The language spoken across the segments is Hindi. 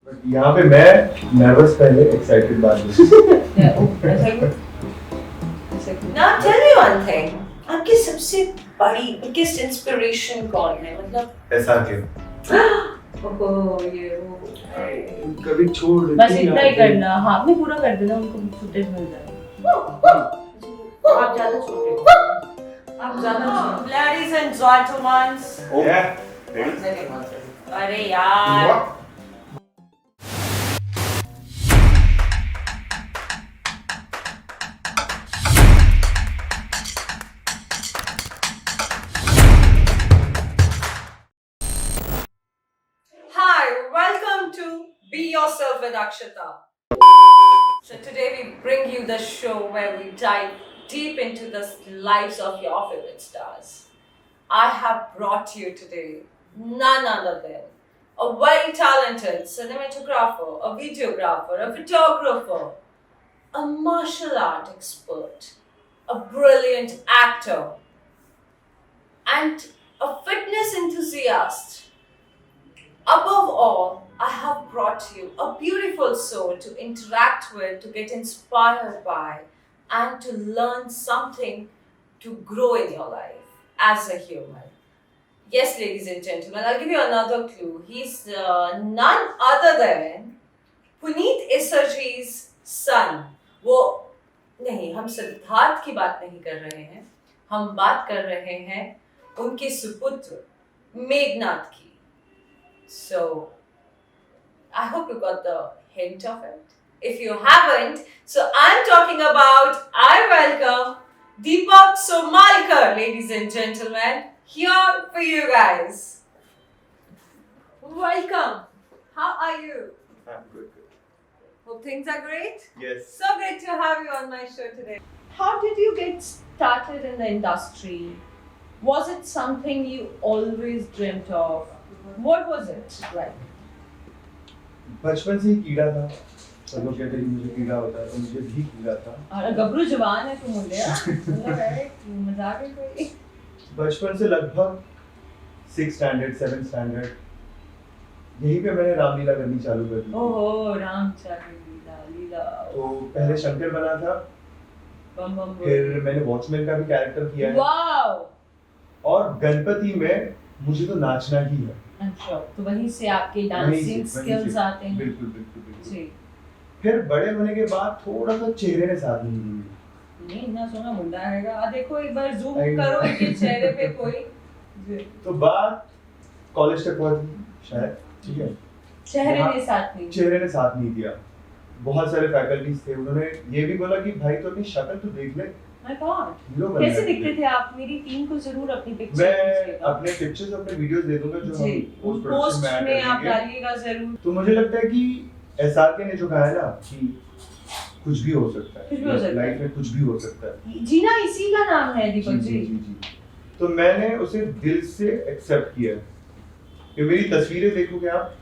यहाँ पे मैं नर्वस पहले एक्साइटेड बाद में। Now tell me one thing. आपकी सबसे बड़ी biggest inspiration कौन है? मतलब ऐसा के ओह ये वो कभी छोड़ बस इतना ही करना, हाँ आपने पूरा कर देना, उनको फुटेज मिल जाएगा। आप ज़्यादा छोटे हो। आप ज़्यादा छोटे। Ladies and gentlemen. अरे यार Hi, welcome to Be Yourself with Akshita. So today we bring you the show where we dive deep into the lives of your favorite stars. I have brought you today none other than a very talented cinematographer, a videographer, a photographer, a martial art expert, a brilliant actor, and a fitness enthusiast. Above all, I have brought you a beautiful soul to interact with, to get inspired by, and to learn something to grow in your life as a human. Yes, ladies and gentlemen, I'll give you another clue. He's none other than Puneet Issaji's son. वो नहीं, हम सिद्धार्थ की बात नहीं कर रहे हैं, हम बात कर रहे हैं उनके सुपुत्र मेघनाथ की. So, I hope you got the hint of it. If you haven't, so I'm talking about, I welcome Deepak Somalkar, ladies and gentlemen, here for you guys. Welcome. How are you? I'm good. Hope things are great. Yes. So great to have you on my show today. How did you get started in the industry? Was it something you always dreamt of? What was it like? बचपन से ही कीड़ा था। सब लोग कहते हैं कि मुझे कीड़ा होता है, तो मुझे भी कीड़ा था। और गबरू जवान है तुम मुंडिया, मतलब है मजाक है कोई? बचपन से लगभग 6th स्टैंडर्ड 7th स्टैंडर्ड यहीं पे मैंने रामलीला करनी चालू कर दी। ओहो रामचंद्र लीला। तो पहले शंकर बना था, बम बम फिर मैंने वॉचमैन का भी कैरेक्टर किया है, वाओ। और गणपति में मुझे तो नाचना ही है। अच्छा, तो वहीं से आपके वहीं डांसिंग से- स्किल्स आते हैं। बिल्कुल बिल्कुल बिल्कुल। जी। फिर बड़े होने के बाद थोड़ा सा चेहरे ने साथ नहीं दिया। नहीं ना सोना मुंडा हैगा। आ देखो एक बार जूम I know. करो इनके चेहरे पे कोई। जी। तो बात कॉलेज तक हुआ थी शायद, ठीक है। चेहरे हाँ, ने साथ नहीं। चेहरे ने साथ नहीं दिया। बहुत सारे फैकल्टीज थे, उन्होंने ये भी बोला कि भाई तो अपनी शक्ल तो देख ले, माय गॉड। हीरो बनना कैसे है दिखते तुझे। थे आप? मेरी टीम को जरूर अपनी पिक्चर मैं अपने पिक्चर्स अपने वीडियोस दे दूंगा जो जी, हम पोस्ट पोस्ट प्रोडक्शन में में ऐड आप करेंगे। डालिएगा जरूर। तो मुझे लगता है कि एसआरके ने जो कहा है ना कि कुछ भी हो सकता कुछ भी हो सकता है। लाइफ में कुछ भी हो सकता है। जीना इसी का नाम है दीपक जी। तो मैंने उसे दिल से एक्सेप्ट किया। कि मेरी तस्वीरें देखोगे आप,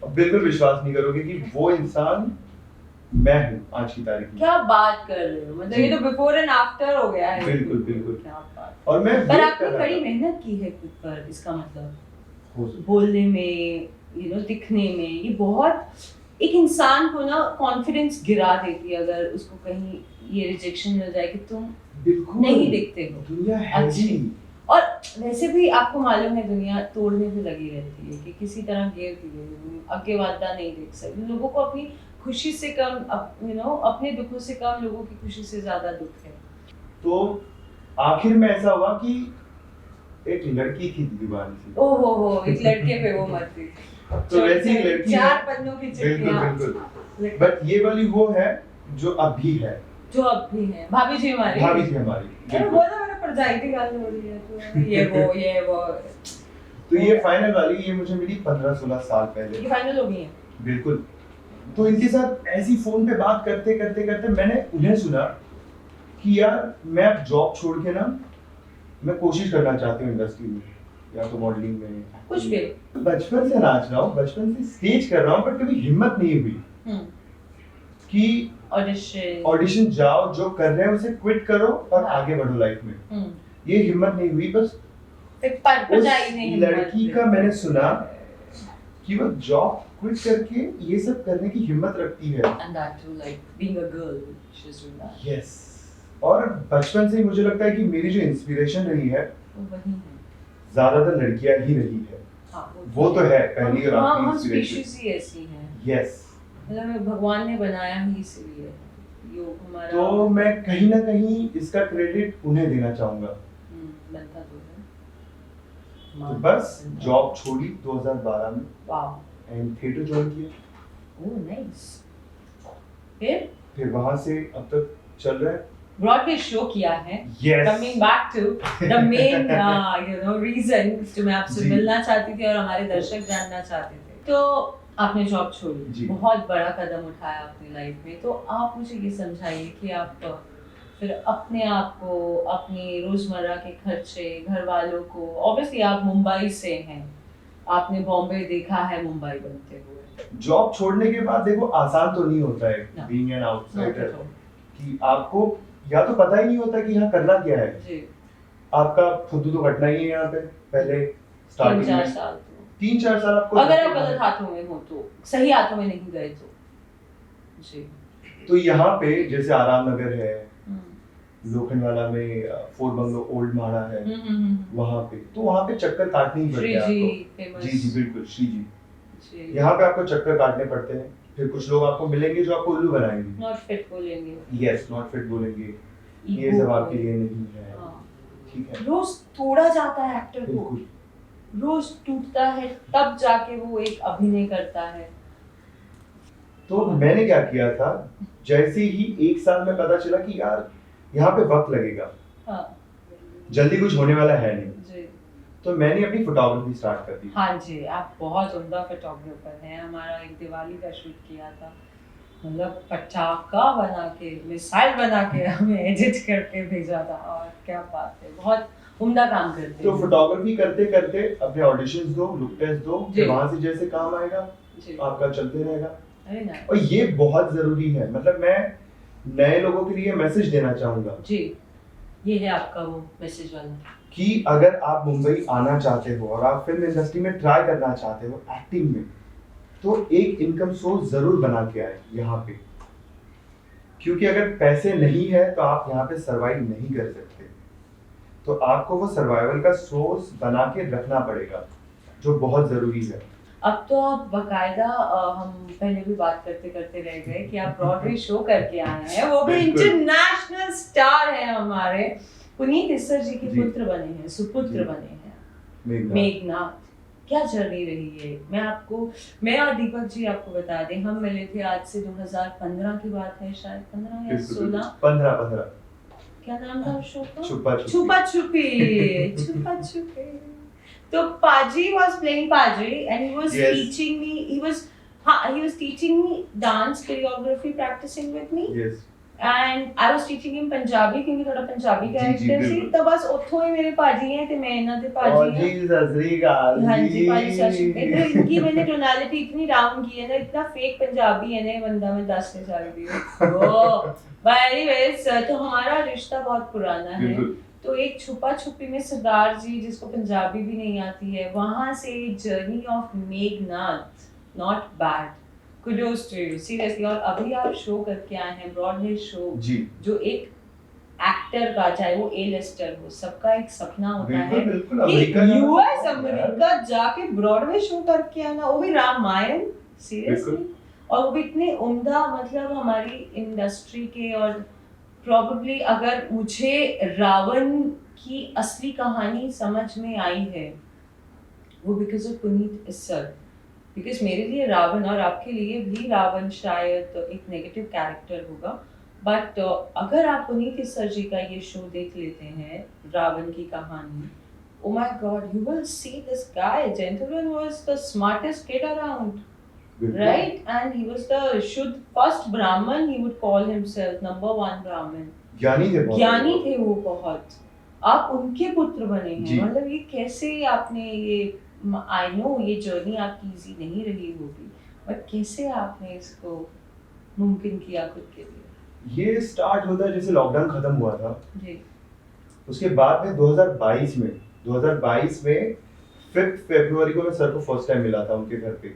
अब बिल्कुल विश्वास नहीं करोगे कि वो इंसान मैं हूँ आज की तारीख में। क्या बात कर रहे हो? मतलब ये तो बिफोर एंड आफ्टर हो गया है। बिल्कुल, बिल्कुल। क्या बात। और मैं पर wait आपने कर रहा बड़ी था। मेहनत की है खुद पर, इसका मतलब हो सकता है। बोलने में, दिखने में, ये बहुत एक इंसान को ना कॉन्फिडेंस गिरा देती है अगर उसको कहीं ये रिजेक्शन मिल जाए कि तुम बिल्कुल नहीं दिखते हो। दुनिया है अच्छी। ही। और वैसे भी आपको मालूम है दुनिया तोड़ने पे लगी रहती है कि किसी तरह गिर दी आगे वादा नहीं देख सकते। लोगों को अपनी खुशी से कम अपने दुखों से कम लोगों की खुशी से ज्यादा दुख है। तो आखिर में ऐसा हुआ कि एक लड़की थी दीवानी सी। ओहो एक लड़के पे वो मत थी। तो वैसी एक लड़की है। 4 पन्नों की बिल्कुल चिट्ठियां बिल्कुल। बट ये वाली वो है जो अब भी है। जो अब भी है। भाभी जी हमारी। भाभी थी हमारी। अरे बिल्कुल। बोला मैंने परजाइती गाल हो रही है तो ये वो तो ये फाइनल वाली ये मुझे मिली 15-16 साल पहले। ये फाइनल हो गई है। बिल्कुल। तो इनके साथ ऐसी फोन पे बात करते करते करते मैंने उन्हें सुना कि यार मैं अब जॉब छोड़ के ना मैं कोशिश करना चाहती हूँ इंडस्ट्री में, या तो मॉडलिंग में कुछ भी। बचपन से नाच रहा हूँ, बचपन से स्टेज कर रहा हूँ, बट कभी हिम्मत नहीं हुई कि ऑडिशन जाओ, जो कर रहे हैं उसे क्विट करो और हाँ। आगे बढ़ो लाइफ में। ये हिम्मत नहीं हुई। बस पर उस जाई नहीं लड़की का मैंने सुना कि वो जॉब क्विट करके ये सब करने की हिम्मत रखती है। And that too, like being a girl, she's doing that. Yes, और बचपन से ही मुझे लगता है कि मेरी जो इंस्पिरेशन रही है वो वही है। ज्यादातर लड़कियां ही रही है। हाँ, वो तो है पहली और आखिरी हम इंस्पिरेशन। स्पीशीज ही ऐसी हैं। यस, मतलब भगवान ने बनाया ही इसलिए योग हमारा। तो मैं कहीं ना कहीं इसका क्रेडिट उन्हें देना चाहूंगा। बनता तो है। तो बस जॉब छोड़ी 2012 में वाह, एंड थिएटर ज्वाइन किया। Oh nice. फिर वहां से अब तक चल रहा है। ब्रॉडवे शो किया है। Yes, Coming back to the main reason जो मैं आपसे जी। मिलना चाहती थी और हमारे दर्शक जानना चाहते थे। तो आपने जॉब छोड़ी, जी। बहुत बड़ा कदम उठाया अपनी लाइफ में। तो आप मुझे ये समझाइए कि आप फिर अपने आप को, अपनी रोजमर्रा के खर्चे, घर वालों को, ऑब्वियसली आप मुंबई से हैं, आपने बॉम्बे देखा है मुंबई बनते हुए। जॉब छोड़ने के बाद देखो आसान तो नहीं होता है No. Being an Not outsider, at all. कि आपको या तो पता ही नहीं होता कि यहाँ करना क्या है। जी, आपका खुद तो कटना ही है यहाँ पे पहले 3-4 स्टार्टिंग में। साल तो 3-4 साल आपको अगर आप गलत हाथों में हो तो, सही हाथों में नहीं गए तो। जी। तो यहाँ पे जैसे आराम नगर है, हम्म। लोखंडवाला में फोर बंगलो ओल्ड माड़ा है, हम्म। वहाँ पे तो वहाँ पे चक्कर काटने ही पड़ते हैं श्री जी आपको। फेमस। जी जी बिल्कुल, श्री जी। जी। यहाँ पे आपको चक्कर काटने पड़ते हैं। फिर कुछ लोग आपको मिलेंगे जो आपको उल्लू बनाएंगे। नॉट फिट बोलेंगे। यस, नॉट फिट बोलेंगे, ये Ego सब को। आपके लिए नहीं है। हाँ। ठीक है, रोज तोड़ा जाता है एक्टर को, बिल्कुल। रोज टूटता है, तब जाके वो एक अभिनय करता है। तो मैंने क्या किया था, जैसे ही 1 साल में पता चला कि यार यहाँ पे वक्त लगेगा, हाँ जल्दी कुछ होने वाला है नहीं, जी। तो मैंने अपनी फोटोग्राफी स्टार्ट कर दी। हाँ जी, आप बहुत उम्दा फोटोग्राफर हैं। हमारा एक दिवाली का शूट किया था, मतलब पटाखा बना के, मिसाइल बना के हमें एडिट करके भेजा था। और क्या बात है, बहुत उम्दा काम करते तो हैं। फोटोग्राफी करते करते अपने ऑडिशंस दो, लुक टेस्ट दो, जी। फिर वहां से जैसे काम आएगा जी। आपका चलते रहेगा। अरे ना और ये बहुत जरूरी है, मतलब मैं नए लोगों के लिए मैसेज देना चाहूंगा जी, ये है आपका वो मैसेज वाला कि अगर आप मुंबई आना चाहते हो और आप फिल्म इंडस्ट्री में ट्राई करना चाहते हो एक्टिंग में, तो एक इनकम सोर्स जरूर बना के आए यहाँ पे, क्योंकि अगर पैसे नहीं है तो आप यहाँ पे सरवाइव नहीं कर सकते। तो आपको वो सर्वाइवल का सोर्स बना के रखना पड़ेगा, जो बहुत जरूरी है। अब तो आप बकायदा हम पहले भी बात करते करते रह गए कि आप ब्रॉडवे शो करके आए हैं, वो भी बिल्कुल। इंटरनेशनल स्टार हैं हमारे। पुनीत इस्सर जी के जी। पुत्र बने हैं, सुपुत्र जी। बने हैं मेघनाथ। मेघनाथ। क्या जर्नी रही है? मैं और दीपक जी आपको बता दें, हम मिले थे आज से 2015 की बात है, शायद 15 या 16। 15 क्या नाम था उस शो का? छुपा छुपी। छुपा छुपी। छुपा छुपी। तो Paji was playing Paji and he was Yes. teaching me, he was teaching me dance choreography, practicing with me, Yes. and I was teaching him Punjabi क्योंकि थोड़ा पंजाबी जी, जी, कैरेक्टर ਸੀ। बिल्कुल। तो बस ਉੱਥੋਂ ਹੀ ਮੇਰੇ पाजी हैं ਤੇ मैं ਇਹਨਾਂ ਦੇ और पाजी जी हैं। सत श्री अकाल हाँ जी, जी। पाजी सर तो इनकी मैंने टोनालिटी इतनी डाउन की है ना, इतना फेक पंजाबी है ना बंदा, मैं 10 नहीं सकती हूँ। But anyways, तो हमारा रिश्ता बहुत पुराना है। बिल्कुल। तो एक छुपा छुपी में सरदार जी, जिसको पंजाबी भी नहीं आती है, वहां से journey of Meghnath, not bad, kudos to you seriously. और अभी आप शो करके आए हैं, ब्रॉडवे शो, जी जो एक एक्टर का, चाहे वो ए लिस्टर हो, सबका एक सपना होता है बिल्कुल बिल्कुल। कि अमेरिका जाना यूएस चाहता हूँ यार। अमेरिका जाके ब्रॉडवे शो करके आना, वो भी रामायण, सीरियसली। बिल्कुल। और वो भी इतने उम्दा, मतलब हमारी इंडस्ट्री के। और प्रॉबली अगर मुझे रावण की असली कहानी समझ में आई है, वो because of Puneet Issar. Because मेरे लिए रावण, और आपके लिए भी रावण शायद एक नेगेटिव कैरेक्टर होगा, बट अगर आप पुनीत इस्सर जी का ये शो देख लेते हैं, रावण की कहानी, oh my god, you will see this guy, gentleman, was the smartest kid around. बिल्कुल। Right, and he was the first Brahman, he would call himself #1 Brahman. ज्ञानी थे बहुत। ज्ञानी थे वो बहुत। आप उनके पुत्र बने जी। हैं, मतलब ये कैसे आपने ये, आई नो ये जर्नी आपकी इजी नहीं रही होगी, बट कैसे आपने इसको मुमकिन किया खुद के लिए? ये स्टार्ट होता है जैसे लॉकडाउन खत्म हुआ था, जी। उसके बाद में 2022 में 5 फरवरी को मैं सर को फर्स्ट टाइम मिला था उनके घर पे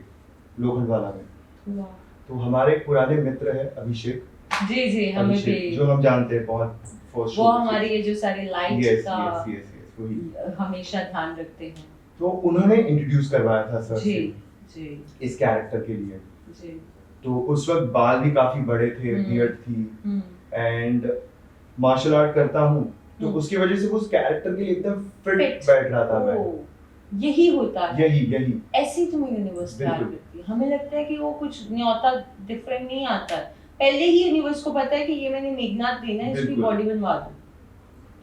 लोखंडवाला में। वाह। तो हमारे एक पुराने मित्र है अभिषेक, जी जी, हमें भी जो हम जानते हैं बहुत फर्स्ट वो हमारी ये जो सारे लाइट्स यस का यस यस वही। हमेशा ध्यान रखते हैं। तो उन्होंने इंट्रोड्यूस करवाया था सर जी से जी इस कैरेक्टर के लिए। जी। तो उस वक्त बाल भी काफी बड़े थे, बियर्ड थी एंड मार्शल आर्ट करता हूँ तो उसकी वजह से वो उस कैरेक्टर के लिए एकदम फिट Fit. बैठ रहा था मैं। ओ, यही होता है, यही ऐसी तुम्हें यूनिवर्स प्यार बिल्कुल। करती है। हमें लगता है कि वो कुछ न्योता डिफरेंट नहीं आता है, पहले ही यूनिवर्स को पता है कि ये मैंने मेघनाथ देना है, इसकी बिल्कुल। बॉडी बनवा दो।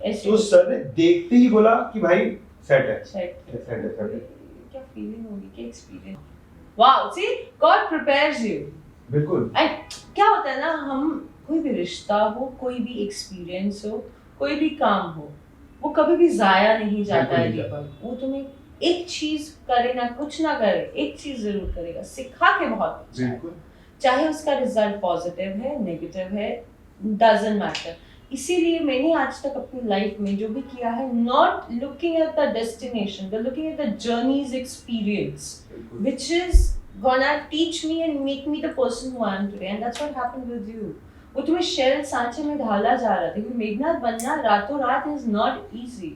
ऐसे तो सर ने देखते ही बोला कि भाई सेट है सेट सेट है सेट है। क्या फीलिंग होगी, क्या experience. Wow, see God prepares you. बिल्कुल। एंड क्या होता है ना, हम कोई भी रिश्ता हो, कोई भी एक्सपीरियंस हो, कोई भी काम हो, वो कभी भी जाया नहीं जाता है बिल्कुल नहीं दीपक। वो तुम्हें एक चीज करे ना कुछ ना करे, एक चीज जरूर करेगा, सिखा के बहुत अच्छा है। बिल्कुल। चाहे उसका रिजल्ट पॉजिटिव है नेगेटिव है, डजंट मैटर। इसीलिए मैंने आज तक अपनी लाइफ में जो भी किया है, not looking at the destination, but looking at the journeys experience बिल्कुल। which is gonna teach me and make me the person who I am today, and that's what happened with you. वो तुम्हें शेल सांचे में ढाला जा रहा था, क्योंकि मेघनाथ बनना रातों रात is not easy।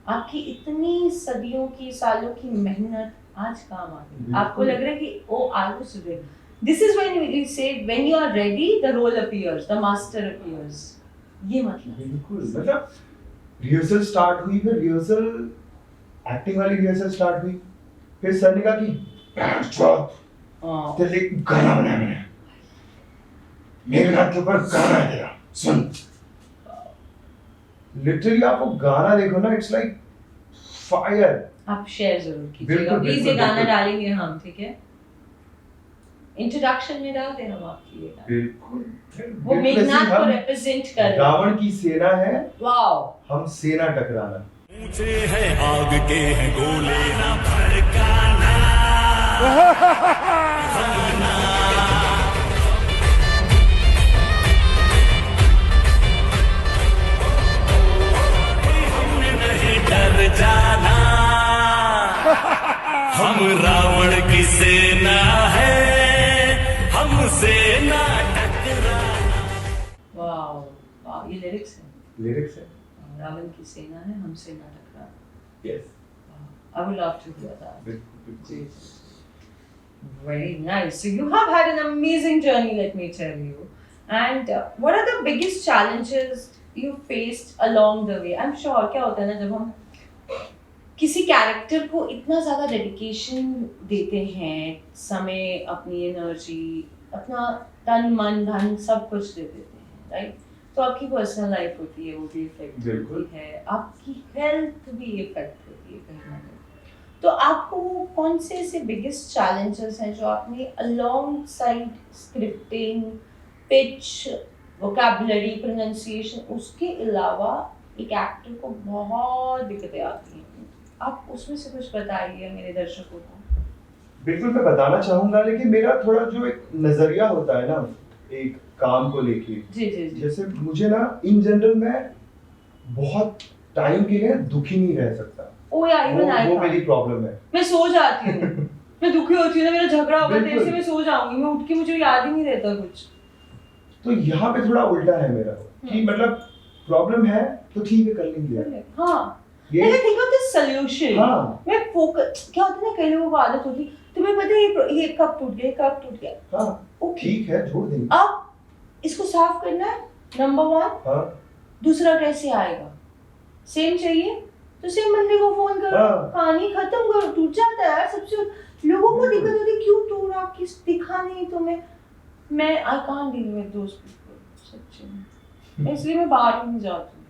आपकी इतनी सदियों की, सालों की मेहनत आज काम आ गई। आपको लग रहा है कि ओ I was ready. This is when we say when you are ready, the role appears, the master appears. ये मतलब बिल्कुल। मतलब रिहर्सल स्टार्ट हुई, फिर रिहर्सल एक्टिंग वाली रिहर्सल स्टार्ट हुई, फिर सर ने कहा कि तेरे लिए गाना बनाया मैंने, मेघनाथ के ऊपर गाना है तेरा, सुन। लिटरली आप वो गाना देखो ना, इट्स लाइक फायर। आप शेयर जरूर कीजिएगा बिल्कुल, प्लीज। ये बिल्कुल, गाना बिल्कुल। डालेंगे हम, ठीक है? इंट्रोडक्शन में डाल दें हम आपकी ये गाना। बिल्कुल। वो मेघनाथ को रिप्रेजेंट कर रहे हैं। रावण की सेना है, वाओ। हम सेना टकराना। ऊंचे हैं आग के हैं गोले ना भड़काना। हमने नहीं डर जाना। हम रावण की सेना है, हमसे ना टकराना। वाओ वाओ, ये लिरिक्स है। लिरिक्स है। रावण की सेना है, हमसे ना टकरा। Yes. I would love to hear that. बिल्कुल बिल्कुल। Very nice. So you have had an amazing journey, let me tell you. And what are the biggest challenges you faced along the way? I'm sure क्या होता है ना, जब हम किसी कैरेक्टर को इतना ज़्यादा डेडिकेशन देते हैं, समय, अपनी एनर्जी, अपना तन मन धन सब कुछ दे देते हैं, राइट? तो आपकी पर्सनल लाइफ होती है, वो भी इफेक्ट बिल्कुल। होती है, आपकी हेल्थ भी इफेक्ट होती है कहीं ना कहीं। तो आपको वो कौन से ऐसे बिगेस्ट चैलेंजेस हैं जो आपने along side scripting, pitch, vocabulary, pronunciation, उसके अलावा एक एक्टर को बहुत दिक्कतें आती हैं, आप उसमें से कुछ बताइए मेरे दर्शकों को। बिल्कुल मैं बताना चाहूंगा, लेकिन मेरा थोड़ा जो एक नजरिया होता है ना एक काम को लेके, जी जी जी। जैसे मुझे ना इन जनरल मैं बहुत टाइम के लिए दुखी नहीं रह सकता। ओ या इवन आई वो मेरी प्रॉब्लम है। मैं सो जाती हूँ, मैं दुखी होती हूँ ना, मेरा झगड़ा होगा तेरे बिल्कुल। से, मैं सो जाऊंगी, मैं उठ के मुझे याद ही नहीं रहता कुछ। तो यहाँ पे थोड़ा उल्टा है मेरा कि मतलब प्रॉब्लम है तो ठीक है कर लेंगे हाँ, ये। Like I think of this solution. हाँ मैं फोकस, क्या होता है ना, कई लोगों को आदत होती है, तुम्हें पता है ये कब टूट गया, कब टूट गया, हाँ ओके ठीक है छोड़ देंगे। अब इसको साफ करना है, नंबर 1। हाँ दूसरा कैसे आएगा, सेम चाहिए तो सेम बंदे को फोन करो, हाँ। कहानी खत्म करो, टूट जाता है यार सबसे। लोगों को दिक्कत होती है, क्यों टूटा, किस दिखा नहीं तुम्हें। मैं I can't deal with those people, सच्ची में। इसलिए मैं बाहर ही नहीं जाती हूँ,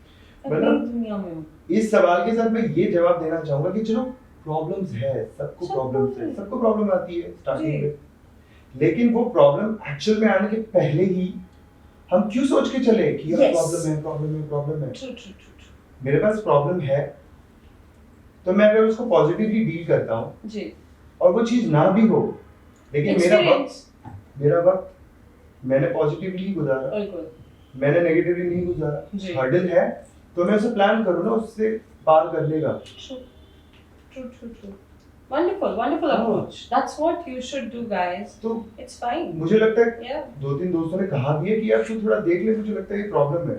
मैं मतलब अपनी दुनिया में हूँ। इस सवाल के साथ मैं ये जवाब देना चाहूंगा कि चलो प्रॉब्लम्स है, सबको सबको प्रॉब्लम्स है, है। सबको प्रॉब्लम आती है स्टार्टिंग जी। में, लेकिन वो प्रॉब्लम एक्चुअल में आने के पहले ही हम क्यों सोच के चले कि यार Yes. प्रॉब्लम है प्रॉब्लम है प्रॉब्लम है। True, true, true, true. मेरे पास प्रॉब्लम है तो मैं अगर उसको पॉजिटिवली डील करता हूँ जी। और वो चीज ना भी हो, लेकिन Experience. मेरा वक्त मैंने पॉजिटिवली गुजारा, बिल्कुल। मैंने नेगेटिवली नहीं गुजारा। जी। हर्डल है तो मैं उसे प्लान करूँ ना उससे पार करने का। True, true, true, true. Wonderful हाँ। approach. That's what you should do, guys. तो It's fine. मुझे लगता है Yeah. 2-3 दोस्तों ने कहा भी है कि यार तू थोड़ा देख ले, मुझे लगता है ये प्रॉब्लम है।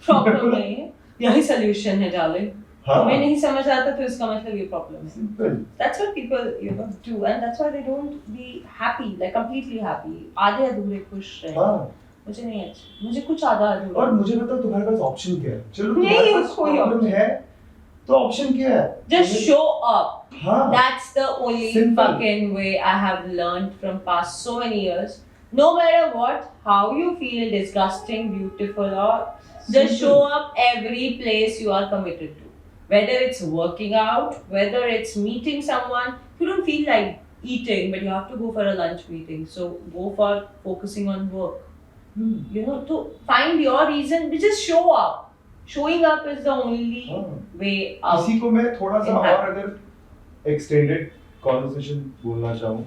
Problem नहीं है, यही solution है darling. हाँ तुम्हें नहीं समझ आता तो इसका मतलब ये problem है. Simple. That's what people do, and that's why they don't be happy, like completely happy. आधे अधूरे खुश रहे. हाँ मुझे नहीं अच्छा, मुझे कुछ आधा अधूरा. और मुझे बताओ तुम्हारे पास ऑप्शन क्या है? चलो नहीं, तुम्हारे पास कोई प्रॉब्लम option. है तो ऑप्शन क्या है? Just show up. हाँ That's the only Simple. fucking way I have learned from past so many years. No matter what, how you feel, disgusting, beautiful, or just Simple. show up every place you are committed to. Whether it's working out, whether it's meeting someone, if you don't feel like eating, but you have to go for a lunch meeting, so go for focusing on work. You know, to find your reason, but just show up. Showing up is the only हाँ। way out. इसी को मैं थोड़ा सा in और happiness. अगर एक्सटेंडेड कॉन्वर्सेशन बोलना चाहूँ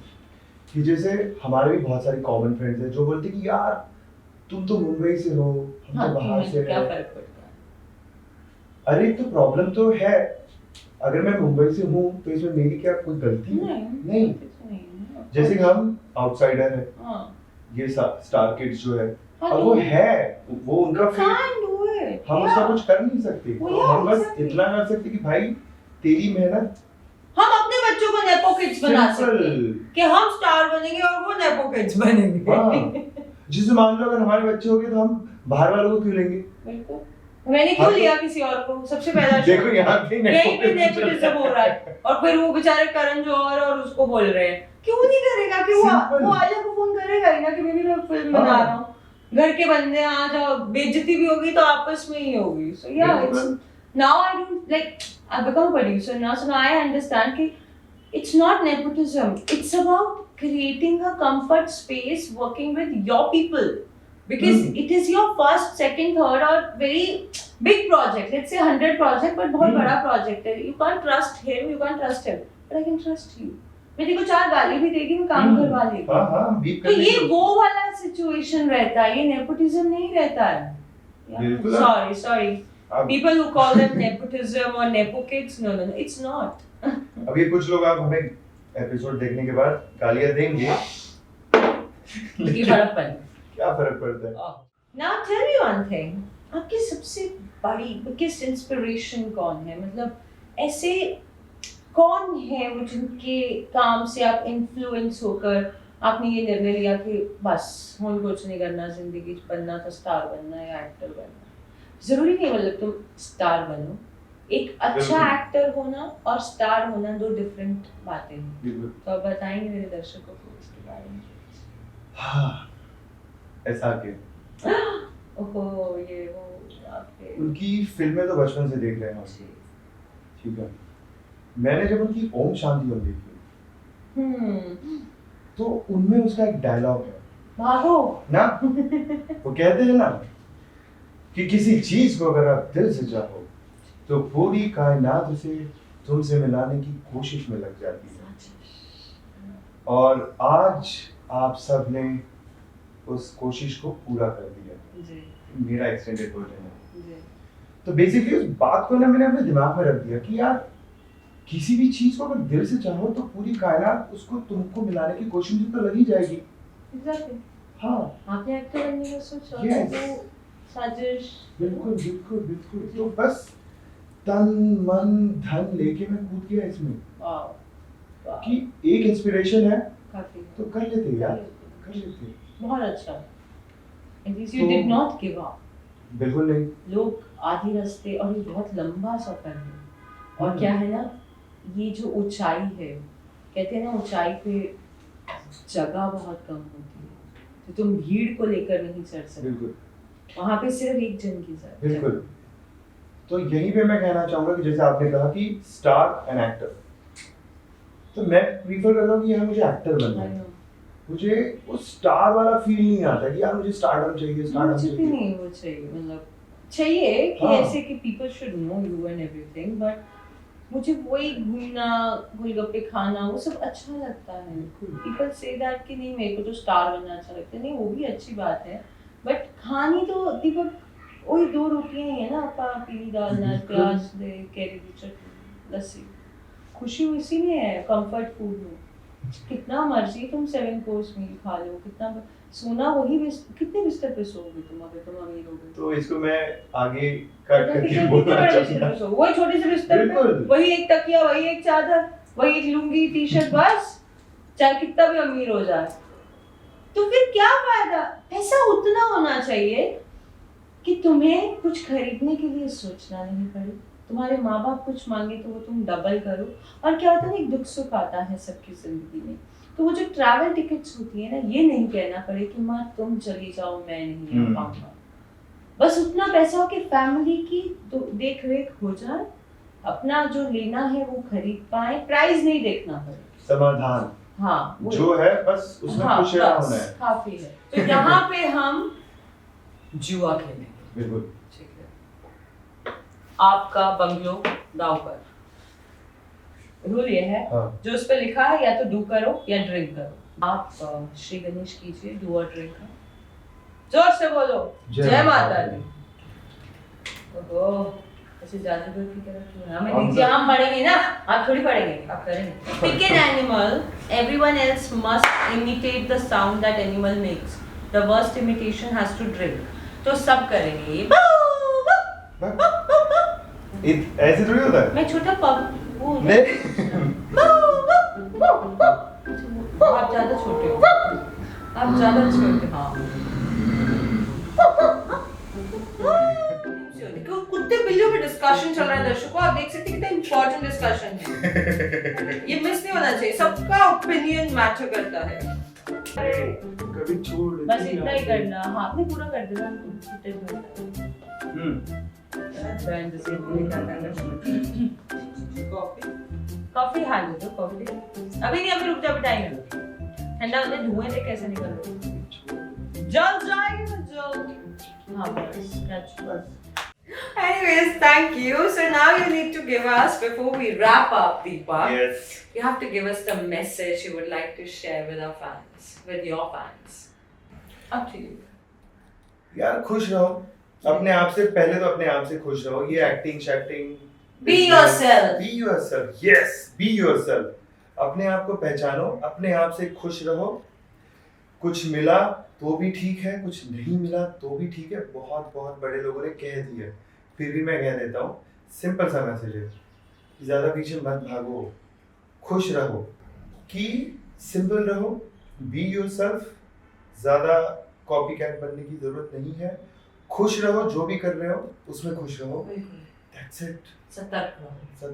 कि जैसे हमारे भी बहुत सारे कॉमन फ्रेंड्स हैं जो बोलते हैं कि यार तुम तो मुंबई से हो, हम हाँ, तो बाहर तुम्हें से क्या हैं। फर्क पड़ता है? अरे तो प्रॉब्लम तो है, अगर मैं मुंबई से हूँ तो इसमें मेरी क्या कोई गलती है? नहीं। कुछ नहीं है। जैसे कि हम आउटसाइडर हैं, हाँ, ये स्टार किड्स जो है, हाँ, अब वो है, वो उनका फेट, can't do it. हम उसका Yeah. कुछ कर नहीं सकते। वो तो yeah, हम बस exactly. इतना कर सकते कि भाई तेरी मेहनत हम अपने बच्चों को नेपो किड्स बना सकते हैं सिंपल। कि हम स्टार बनेंगे और वो नेपो किड्स बनेंगे। हाँ। जिसे मान लो अगर हमारे बच्चे हो गए तो हम बाहर वालों को क्यों लेंगे? बिल्कुल। मैंने क्यों हाँ, तो- लिया किसी और को? सबसे पहला देखो यहाँ पे यहीं पे नेपोटिज्म हो रहा है और फिर वो बेचारे करण जौहर और उसको बोल रहे हैं क्यों नहीं करेगा कि Simple. वो आलिया को फोन करेगा ही ना कि बेबी मैं फिल्म हाँ। बना रहा हूँ, घर के बंदे आ जाओ, बेइज्जती भी होगी तो आपस में ही होगी. सो या बिल्कुल। now I don't like I become a producer now, so now I understand कि it's not nepotism, it's about creating a comfort space working with your people because it is your first, second, third or very big project. Let's say 100 project but बहुत बड़ा project है. You can't trust him, you can't trust him, but I can trust you. मैं देखो 4 गाली भी देगी, मैं काम करवा लेगी. हाँ हाँ बीप तो ये वो वाला सिचुएशन रहता है, ये नेपोटिज्म नहीं रहता है. बिल्कुल. Sorry. People who call them nepotism or nepo kids, no, it's not. अभी कुछ लोग आप हमें एपिसोड देखने के बाद गालियां देंगे, ये फर्क पड़ता क्या फर्क पड़ता है? है. Now tell me one thing, आपकी सबसे बड़ी biggest inspiration कौन है? मतलब ऐसे कौन है वो जिनके काम से आप इन्फ्लुएंस होकर आपने ये निर्णय लिया कि बस हम कुछ नहीं करना, जिंदगी बनना तो स्टार बनना या एक्टर बनना? जरूरी नहीं मतलब तुम स्टार बनो, एक अच्छा बिल्कुल. एक्टर होना और स्टार होना दो डिफरेंट बातें हैं. बिल्कुल. तो आप बताएंगे मेरे दर्शकों को इसके बारे में? हाँ, ऐसा के ओहो ये वो आपके उनकी फिल्में तो बचपन से देख रहे हैं हम, ठीक है. मैंने जब उनकी ओम शांति ओम देखी तो उनमें उसका एक डायलॉग है भागो ना, वो कहते हैं ना कि किसी चीज को अगर आप दिल से चाहो तो पूरी कायनात उसे तुमसे मिलाने की कोशिश में लग जाती है. और आज आप सब ने उस कोशिश को पूरा कर दिया. जी मेरा एक्सटेंडेड वर्जन है. जी तो बेसिकली उस बात को ना मैंने अपने दिमाग में रख दिया कि यार किसी भी चीज को अगर दिल से चाहो तो पूरी कायनात उसको तुमको मिलाने की कोशिश में तो लगी जाएगी. एग्जैक्टली. हाँ आपने एक्टर बनने का सोचा Yes. तो साजिश बिल्कुल. तो बस तन मन धन लेके मैं कूद गया इसमें वाह कि एक इंस्पिरेशन है काफी तो कर लेते यार, कर लेते. बहुत अच्छा. At least you तो- did not give up. बिल्कुल नहीं. लोग आधे रास्ते और ये बहुत लंबा सफर है और क्या है ना, ये जो ऊंचाई है, कहते हैं ना ऊंचाई पे जगह बहुत कम होती है तो तुम भीड़ को लेकर नहीं चढ़ सकते, बिल्कुल. वहां पे सिर्फ एक जन की जरूरत है. बिल्कुल. तो यहीं पे मैं कहना चाहूंगा कि जैसे आपने कहा कि स्टार एंड एक्टर, तो मैं प्रीफर करता हूँ कि यार मुझे एक्टर बनना I है. know. मुझे वो स्टार वाला फील नहीं आता कि यार मुझे स्टारडम चाहिए, स्टारडम मुझे भी चाहिए. नहीं वो चाहिए, मतलब चाहिए कि हाँ. ऐसे कि people should know you and everything, but मुझे वही घूमना, गोलगप्पे खाना वो सब अच्छा लगता है. बिल्कुल. People say that कि नहीं मेरे को तो स्टार बनना अच्छा लगता है, नहीं वो भी अच्छी बात है, बट खानी तो दीपक वही 2 रोटियां ही है ना, आपा पीली दाल नाच बिल्कुल. प्याज दे केरी की चटनी लस्सी, खुशी उसी में है, कंफर्ट फूड में। कितना मर्जी तुम 7 कोर्स मील खा लो, कितना सोना वही कितने बिस्तर पे सोओगे तुम अगर तुम अमीर होगे तो इसको मैं आगे कट करके कितने बोलना बड़े चाहूंगा। बिस्तर पे सोओगे? वही छोटे से बिस्तर पे, बिल्कुल। वही एक तकिया, वही एक चादर, वही एक लुंगी टी शर्ट, बस। चाहे कितना भी अमीर हो जाए तो फिर क्या फायदा? पैसा उतना होना चाहिए कि तुम्हें कुछ खरीदने के लिए सोचना नहीं पड़े, तुम्हारे माँ बाप कुछ मांगे तो वो तुम डबल करो। और क्या होता है ना, एक दुख सुख आता है सबकी जिंदगी में, तो वो जो ट्रैवल टिकट्स होती है ना, ये नहीं कहना पड़े कि माँ तुम चली जाओ मैं नहीं आ पाऊंगा। बस उतना पैसा हो कि फैमिली की तो देख रेख हो जाए, अपना जो लेना है वो खरीद पाए, प्राइस नहीं देखना पड़े। समाधान हाँ जो है बस उसमें हाँ, खुश रहना बस, होना है। काफी है। तो यहाँ पे हम जुआ खेलेंगे, बिल्कुल। ठीक है। आपका बंगलो दाव पर। रूल ये है, हाँ। जो उस पर लिखा है या तो डू करो या ड्रिंक करो। आप श्री गणेश कीजिए, डू और ड्रिंक। जोर से बोलो जय माता दी। ओहो, ऐसे जादूगर की तरह क्यों है? हमें दीजिए, हम पढ़ेंगे ना, आप थोड़ी पढ़ेंगे, आप करेंगे। Pick an animal, everyone else must imitate the sound that animal makes, the worst imitation has to drink. तो सब करेंगे ये। ऐसे थोड़ी होता है। मैं छोटा पग वो आप ज्यादा छोटे हो, आप ज्यादा छोटे। हाँ कुत्ते बिल्लियों पे डिस्कशन चल रहा है दर्शकों, आप देख सकते हैं कितना इंपॉर्टेंट डिस्कशन है। ये मिस नहीं होना चाहिए, सबका ओपिनियन मैटर करता है। कभी छोड़ बस इतना ही करना। हाँ आपने पूरा कर दिया। कॉफी हाँ दे दो, कॉफी अभी नहीं, अभी रुक जाओ, टाइम है, ठंडा होता है, धुएं से कैसे निकल रहे, जल जाएगी ना जल। हाँ बस। Anyways, thank you. So now you need to give us, before we wrap up, Deepak, Yes. you have to give us the message you would like to share with our fans, with your fans. Up to you. यार खुश रहो अपने आप से, पहले तो अपने आप से खुश रहो। ये acting शैक्टिंग, Be yourself. Be yourself. Yes, be yourself. अपने आप को पहचानो, अपने आप से खुश रहो। कुछ मिला तो भी ठीक है, कुछ नहीं मिला तो भी ठीक है। बहुत बहुत बड़े लोगों ने कह दिया, फिर भी मैं कह देता हूँ, सिंपल सा मैसेज है कि ज़्यादा पीछे मत भागो, खुश रहो, कि सिंपल रहो, बी योरसेल्फ। ज़्यादा कॉपी कैट बनने की ज़रूरत नहीं है। खुश रहो, जो भी कर रहे हो उसमें खुश रहो। That's it. सतर्क रहो,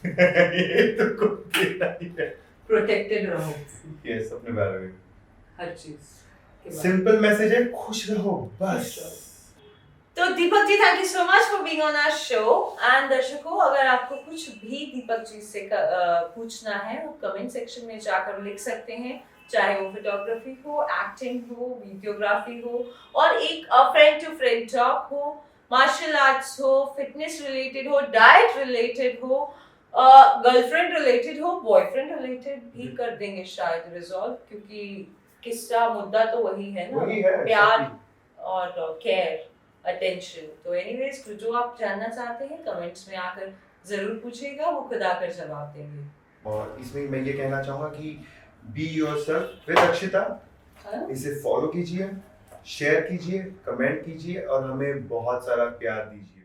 ये तो कुछ देना ही है। प्रोटेक्टेड रहो, Yes, अपने बारे में हर चीज के बारे में। सिंपल मैसेज है, खुश रहो बस। तो Deepak ji, thank you so much for being on our show. And दर्शकों, अगर आपको कुछ भी दीपक जी से पूछना है, वो कमेंट सेक्शन में जाकर लिख सकते हैं, चाहे वो फोटोग्राफी हो, एक्टिंग हो, वीडियोग्राफी हो, और एक फ्रेंड टू फ्रेंड टॉक हो, मार्शल आर्ट्स हो, फिटनेस रिलेटेड हो, डाइट रिलेटेड हो, गर्लफ्रेंड रिलेटेड हो, बॉयफ्रेंड रिलेटेड भी कर देंगे शायद रिजॉल्व, क्योंकि किस्सा मुद्दा तो वही है ना, वही है, प्यार सच्ची। और केयर, अटेंशन। तो एनीवेज, जो आप जानना चाहते हैं कमेंट्स में आकर जरूर पूछिएगा, वो खुद आकर जवाब देंगे। और इसमें मैं ये कहना चाहूँगा कि बी योरसेल्फ विद अक्षिता, इसे फॉलो कीजिए, शेयर कीजिए, कमेंट कीजिए और हमें बहुत सारा प्यार दीजिए।